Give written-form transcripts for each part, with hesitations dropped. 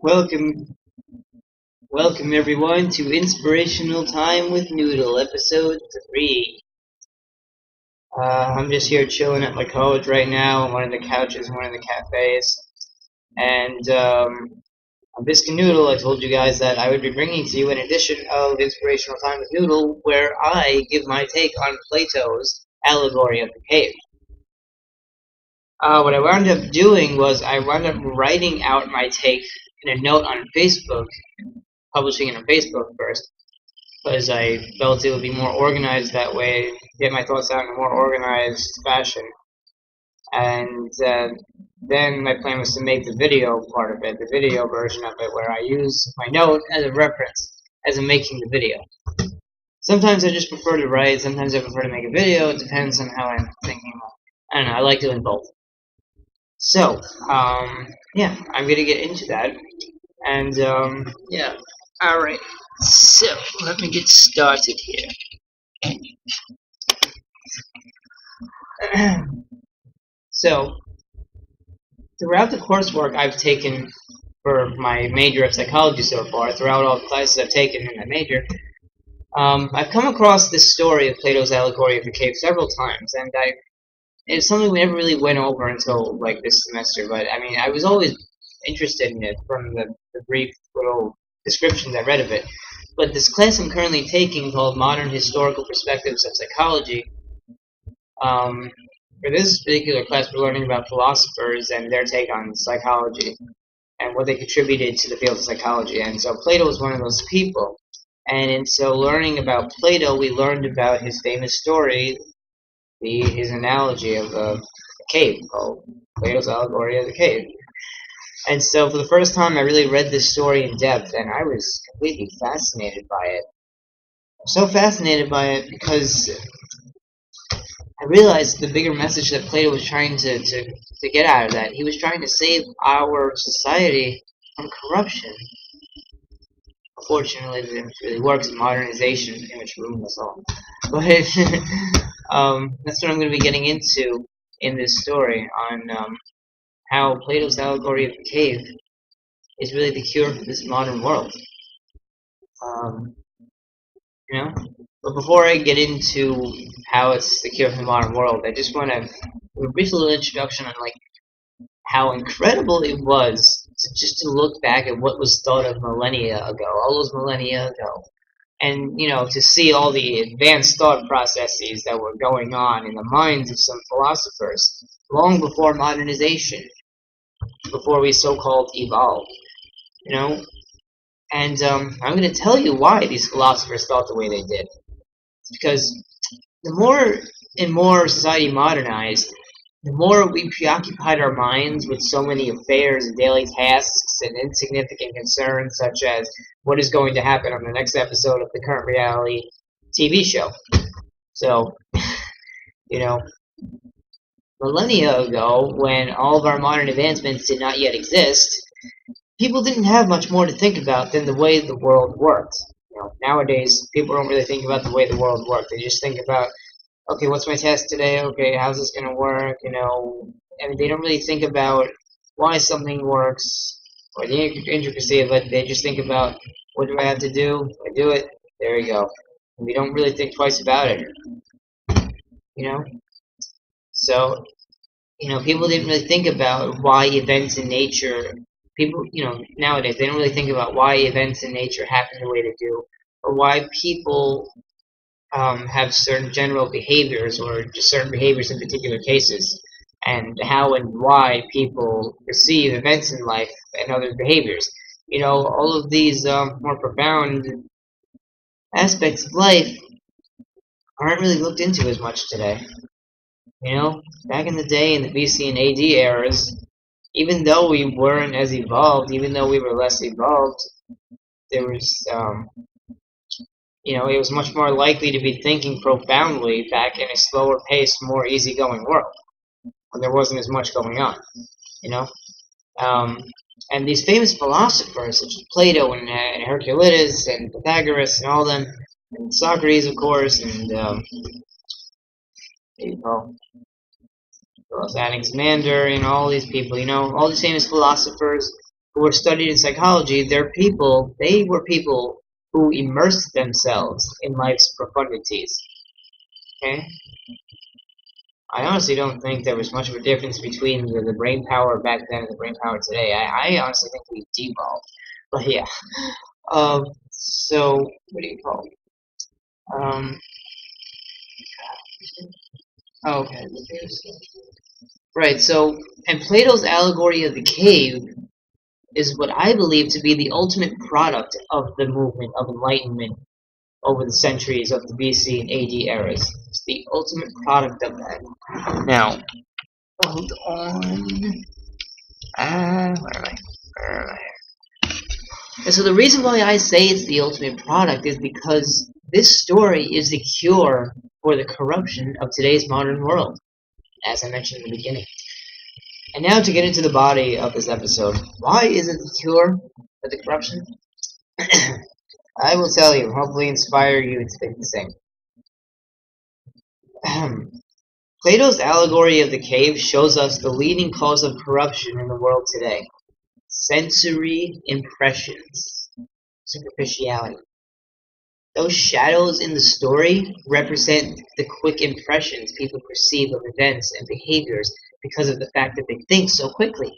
Welcome, welcome everyone to Inspirational Time with Noodle, episode 3. I'm just here chilling at my college right now on one of the couches, in one of the cafes, and I'm Biscuit Noodle. I told you guys that I would be bringing to you an edition of Inspirational Time with Noodle, where I give my take on Plato's Allegory of the Cave. What I wound up doing was I wound up writing out my take in a note on Facebook, publishing it on Facebook first, because I felt it would be more organized that way, get my thoughts out in a more organized fashion. And then my plan was to make the video part of it, the video version of it, where I use my note as a reference as I'm making the video. Sometimes I just prefer to write, sometimes I prefer to make a video. It depends on how I'm thinking. I don't know, I like doing both. So, yeah, I'm going to get into that. And, yeah, alright. So, let me get started here. So, throughout the coursework I've taken for my major of psychology so far, throughout all the classes I've taken in my major, I've come across this story of Plato's Allegory of the Cave several times, and it's something we never really went over until like this semester. But I mean, I was always interested in it from the brief little descriptions I read of it. But this class I'm currently taking, called Modern Historical Perspectives of Psychology, for this particular class, we're learning about philosophers and their take on psychology and what they contributed to the field of psychology. And so Plato was one of those people. And in so learning about Plato, we learned about his famous story, his analogy of a cave, called Plato's Allegory of the Cave. And so for the first time, I really read this story in depth, and I was completely fascinated by it. So fascinated by it because I realized the bigger message that Plato was trying to get out of that. He was trying to save our society from corruption. Unfortunately, it didn't really work. Modernization pretty much ruined us all. But that's what I'm going to be getting into in this story, on how Plato's Allegory of the Cave is really the cure for this modern world. You know? But before I get into how it's the cure for the modern world, I just want to give a brief little introduction on like how incredible it was to look back at what was thought of millennia ago, all those millennia ago, and to see all the advanced thought processes that were going on in the minds of some philosophers long before modernization, before we so-called evolved, And I'm going to tell you why these philosophers thought the way they did. It's because the more and more society modernized, the more we preoccupied our minds with so many affairs and daily tasks and insignificant concerns, such as what is going to happen on the next episode of the current reality TV show. So, millennia ago, when all of our modern advancements did not yet exist, people didn't have much more to think about than the way the world worked. Nowadays, people don't really think about the way the world worked. They just think about, okay, what's my test today? Okay, how's this going to work? And they don't really think about why something works or the intricacy of it. They just think about, what do I have to do? I do it. There you go. And we don't really think twice about it. So, people didn't really think about why events in nature. People, nowadays, they don't really think about why events in nature happen the way they do, or why people have certain general behaviors, or just certain behaviors in particular cases, and how and why people perceive events in life and other behaviors. All of these more profound aspects of life aren't really looked into as much today. Back in the day, in the BC and AD eras, even though we weren't as evolved, even though we were less evolved, there was, it was much more likely to be thinking profoundly back in a slower paced, more easygoing world, when there wasn't as much going on, and these famous philosophers, such as Plato and Hercules and Pythagoras and all them, and Socrates, of course, and Anaximander, all these people, all these famous philosophers who were studied in psychology, they were people who immersed themselves in life's profundities. Okay? I honestly don't think there was much of a difference between the brain power back then and the brain power today. I honestly think we devolved. But yeah. So, what do you call it? Okay. Right, so, and Plato's allegory of the cave is what I believe to be the ultimate product of the movement of enlightenment over the centuries of the BC and AD eras. It's the ultimate product of that. Now, hold on. Where am I? And so the reason why I say it's the ultimate product is because this story is the cure for the corruption of today's modern world, as I mentioned in the beginning. And now to get into the body of this episode. Why is it the cure for the corruption? I will tell you, hopefully inspire you to think the same. Plato's allegory of the cave shows us the leading cause of corruption in the world today. Sensory impressions. Superficiality. Those shadows in the story represent the quick impressions people perceive of events and behaviors because of the fact that they think so quickly.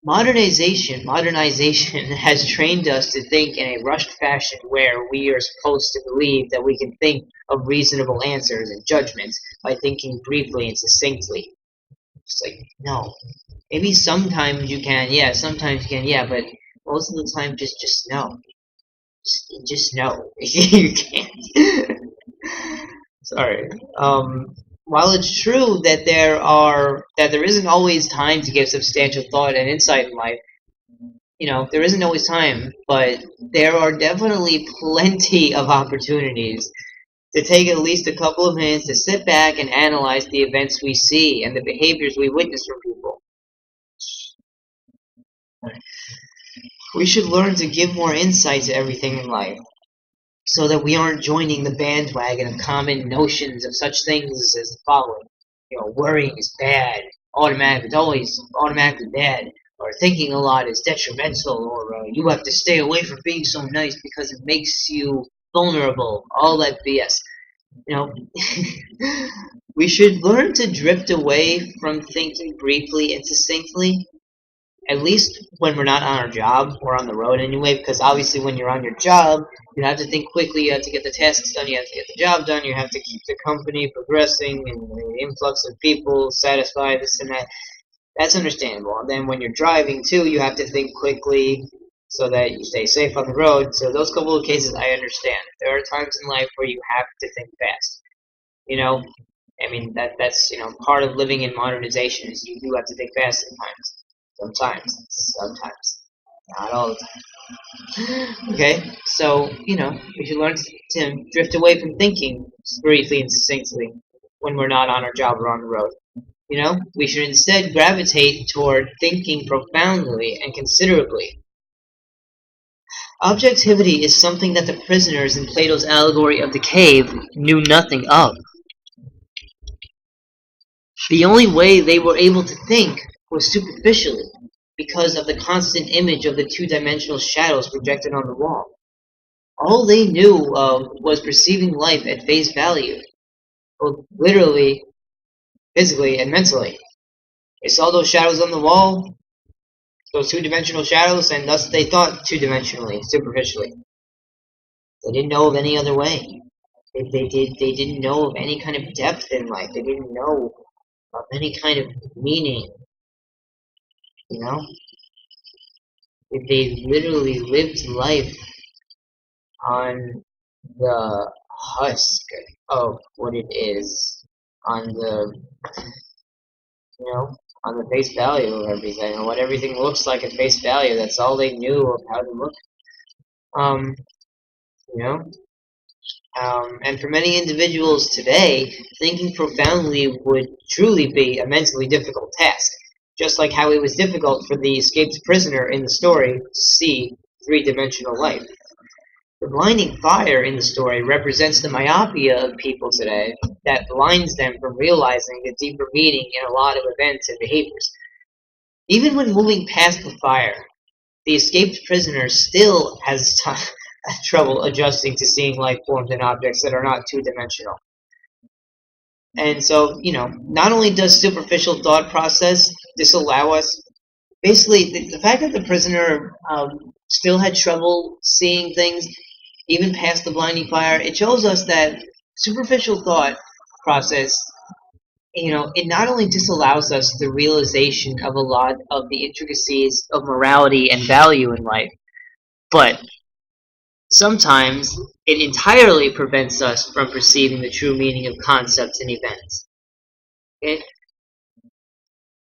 Modernization has trained us to think in a rushed fashion where we are supposed to believe that we can think of reasonable answers and judgments by thinking briefly and succinctly. It's like, no. Maybe sometimes you can, yeah, sometimes you can, yeah, but most of the time just no. Just no. You can't. Sorry. While it's true that there isn't always time to give substantial thought and insight in life, there isn't always time, but there are definitely plenty of opportunities to take at least a couple of minutes to sit back and analyze the events we see and the behaviors we witness from people. We should learn to give more insight to everything in life, so that we aren't joining the bandwagon of common notions of such things as the following. Worrying is bad, it's always automatically bad, or thinking a lot is detrimental, or you have to stay away from being so nice because it makes you vulnerable, all that BS. We should learn to drift away from thinking briefly and succinctly, at least when we're not on our job or on the road anyway, because obviously when you're on your job, you have to think quickly, you have to get the tasks done, you have to get the job done, you have to keep the company progressing and the influx of people satisfied, this and that. That's understandable. And then when you're driving too, you have to think quickly so that you stay safe on the road. So those couple of cases I understand. There are times in life where you have to think fast. That's part of living in modernization is you do have to think fast sometimes. Sometimes. Not all the time. Okay, so, we should learn to drift away from thinking briefly and succinctly when we're not on our job or on the road. We should instead gravitate toward thinking profoundly and considerably. Objectivity is something that the prisoners in Plato's allegory of the cave knew nothing of. The only way they were able to think was superficially, because of the constant image of the two-dimensional shadows projected on the wall. All they knew of was perceiving life at face value, both literally, physically, and mentally. They saw those shadows on the wall, those two-dimensional shadows, and thus they thought two-dimensionally, superficially. They didn't know of any other way. They didn't know of any kind of depth in life. They didn't know of any kind of meaning. They literally lived life on the husk of what it is, on the face value of everything, and what everything looks like at face value. That's all they knew of how to look. And for many individuals today, thinking profoundly would truly be a mentally difficult task, just like how it was difficult for the escaped prisoner in the story to see three-dimensional life. The blinding fire in the story represents the myopia of people today that blinds them from realizing the deeper meaning in a lot of events and behaviors. Even when moving past the fire, the escaped prisoner still has trouble adjusting to seeing life forms and objects that are not two-dimensional. And so, not only does superficial thought process disallow us, basically, the fact that the prisoner still had trouble seeing things, even past the blinding fire, it shows us that superficial thought process, it not only disallows us the realization of a lot of the intricacies of morality and value in life, but sometimes it entirely prevents us from perceiving the true meaning of concepts and events. Okay?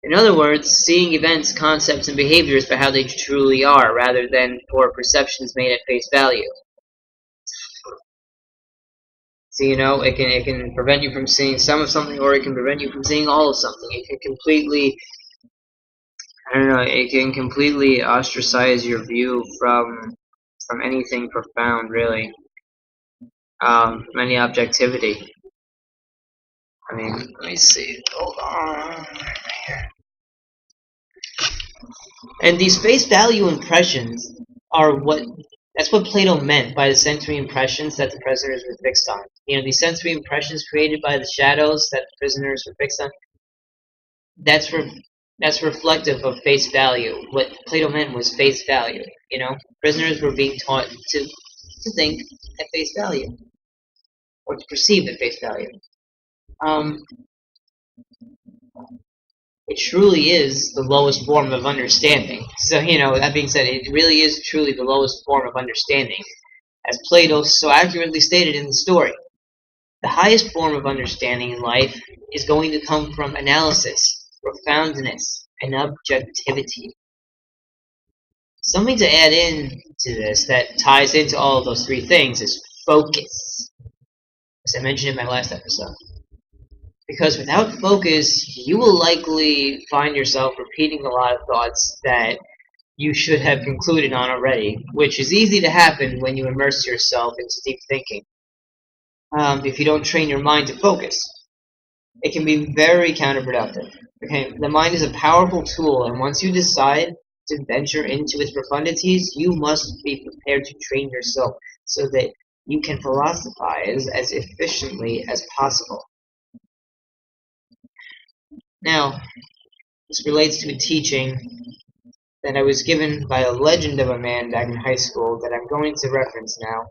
In other words, seeing events, concepts, and behaviors for how they truly are, rather than for perceptions made at face value. So, it can prevent you from seeing some of something, or it can prevent you from seeing all of something. It can completely, it can completely ostracize your view from anything profound, really, from any objectivity. Let me see. Hold on. And these face value impressions are that's what Plato meant by the sensory impressions that the prisoners were fixed on. These sensory impressions created by the shadows that the prisoners were fixed on, that's reflective of face value. What Plato meant was face value. Prisoners were being taught to think at face value, or to perceive at face value. It truly is the lowest form of understanding. So, that being said, it really is truly the lowest form of understanding, as Plato so accurately stated in the story. The highest form of understanding in life is going to come from analysis, profoundness, and objectivity. Something to add in to this that ties into all of those three things is focus, as I mentioned in my last episode. Because without focus, you will likely find yourself repeating a lot of thoughts that you should have concluded on already, which is easy to happen when you immerse yourself into deep thinking. If you don't train your mind to focus, it can be very counterproductive. Okay, the mind is a powerful tool, and once you decide to venture into its profundities, you must be prepared to train yourself so that you can philosophize as efficiently as possible. Now, this relates to a teaching that I was given by a legend of a man back in high school that I'm going to reference now.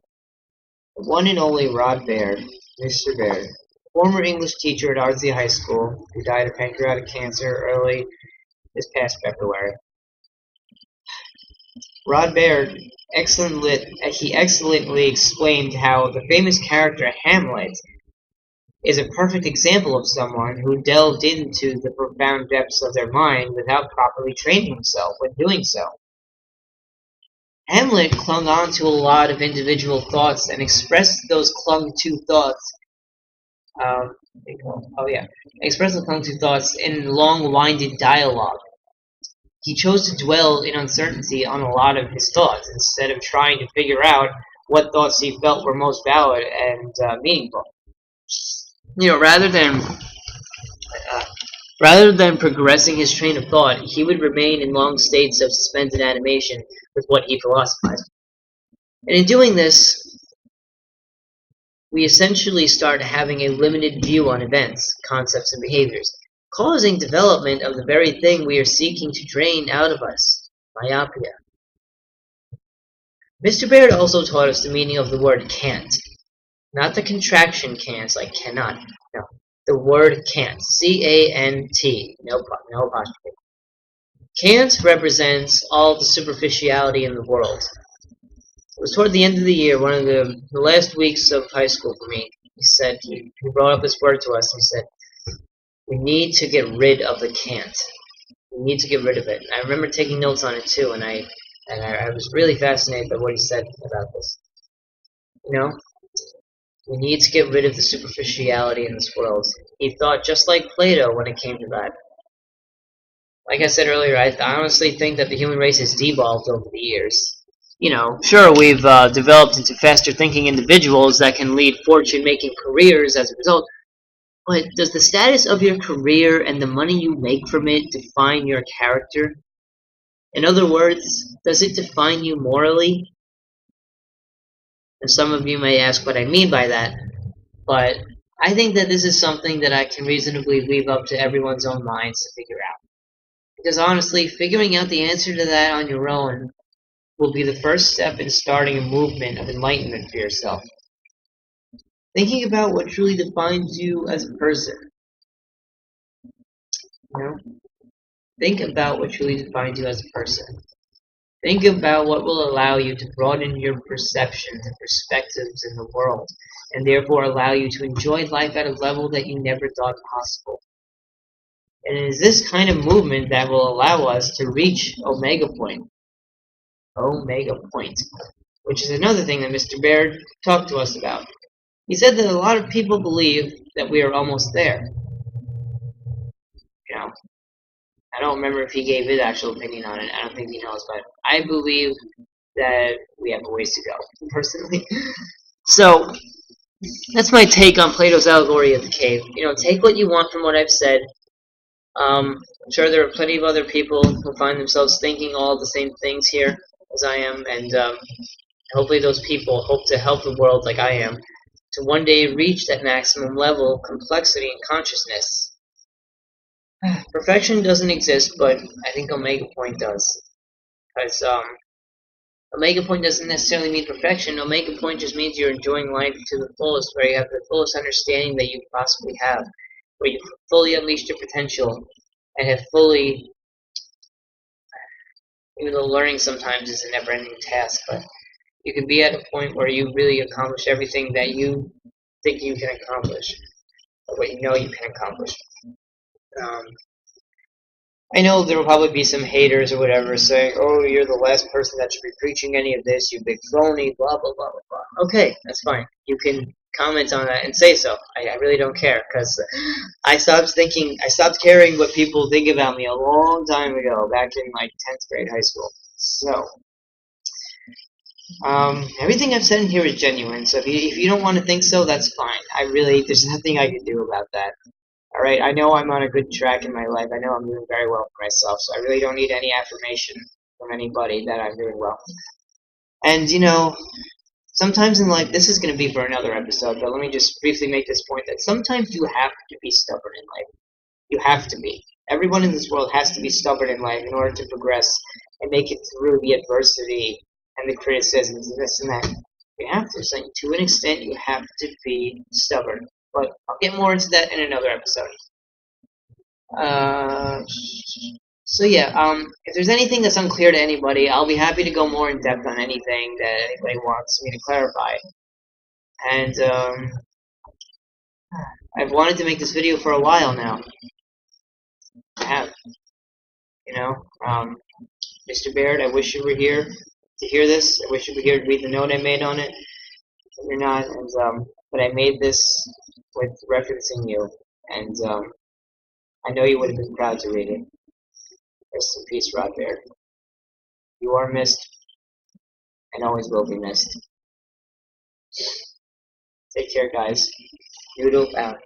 The one and only Baird, Mr. Baird, former English teacher at Ardsley High School, who died of pancreatic cancer early this past February. Baird excellently explained how the famous character Hamlet is a perfect example of someone who delved into the profound depths of their mind without properly training himself when doing so. Hamlet clung on to a lot of individual thoughts and expressed those clung-to thoughts. Expressed the clung-to thoughts in long-winded dialogue. He chose to dwell in uncertainty on a lot of his thoughts instead of trying to figure out what thoughts he felt were most valid and meaningful. Rather than progressing his train of thought, he would remain in long states of suspended animation with what he philosophized. And in doing this, we essentially start having a limited view on events, concepts, and behaviors, causing development of the very thing we are seeking to drain out of us, myopia. Mr. Baird also taught us the meaning of the word can't. Not the contraction can't, like cannot. No, the word can't. C-A-N-T. No apostrophe. Can't represents all the superficiality in the world. It was toward the end of the year, one of the last weeks of high school for me. He brought up this word to us, and he said, we need to get rid of the can't. We need to get rid of it. And I remember taking notes on it too, and I was really fascinated by what he said about this. We need to get rid of the superficiality in this world. He thought just like Plato when it came to that. Like I said earlier, I honestly think that the human race has devolved over the years. Sure, we've developed into faster thinking individuals that can lead fortune-making careers as a result, but does the status of your career and the money you make from it define your character? In other words, does it define you morally? And some of you may ask what I mean by that, but I think that this is something that I can reasonably leave up to everyone's own minds to figure out. Because honestly, figuring out the answer to that on your own will be the first step in starting a movement of enlightenment for yourself. Thinking about what truly defines you as a person. You know? Think about what truly defines you as a person. Think about what will allow you to broaden your perceptions and perspectives in the world, and therefore allow you to enjoy life at a level that you never thought possible. And it is this kind of movement that will allow us to reach Omega Point. Omega Point, which is another thing that Mr. Baird talked to us about. He said that a lot of people believe that we are almost there. You know, I don't remember if he gave his actual opinion on it. I don't think he knows, but I believe that we have a ways to go, personally. So, that's my take on Plato's Allegory of the Cave. You know, take what you want from what I've said. I'm sure there are plenty of other people who find themselves thinking all the same things here as I am, and hopefully those people hope to help the world like I am to one day reach that maximum level of complexity and consciousness. Perfection doesn't exist, but I think Omega Point does. Because Omega Point doesn't necessarily mean perfection. Omega Point just means you're enjoying life to the fullest, where you have the fullest understanding that you possibly have, where you fully unleashed your potential and have fully, even though learning sometimes is a never-ending task, but you can be at a point where you really accomplish everything that you think you can accomplish, or what you know you can accomplish. I know there will probably be some haters or whatever saying, oh, you're the last person that should be preaching any of this, you big phony, blah, blah, blah, blah, blah. Okay, that's fine. You can comment on that and say so. I really don't care, because I stopped caring what people think about me a long time ago, back in like 10th grade high school. So, everything I've said in here is genuine, so if you don't want to think so, that's fine. There's nothing I can do about that. Alright, I know I'm on a good track in my life. I know I'm doing very well for myself, so I really don't need any affirmation from anybody that I'm doing well. And, you know, sometimes in life, this is going to be for another episode, but let me just briefly make this point that sometimes you have to be stubborn in life. You have to be. Everyone in this world has to be stubborn in life in order to progress and make it through the adversity and the criticisms and this and that. You have to. So to an extent, you have to be stubborn. But I'll get more into that in another episode. So yeah, if there's anything that's unclear to anybody, I'll be happy to go more in depth on anything that anybody wants me to clarify. And I've wanted to make this video for a while now. I have. You know, Mr. Baird, I wish you were here to hear this. I wish you were here to read the note I made on it. But you're not, and but I made this with referencing you, and I know you would have been proud to read it. Rest in peace, Rod Baird. You are missed, and always will be missed. Take care, guys. Noodle out.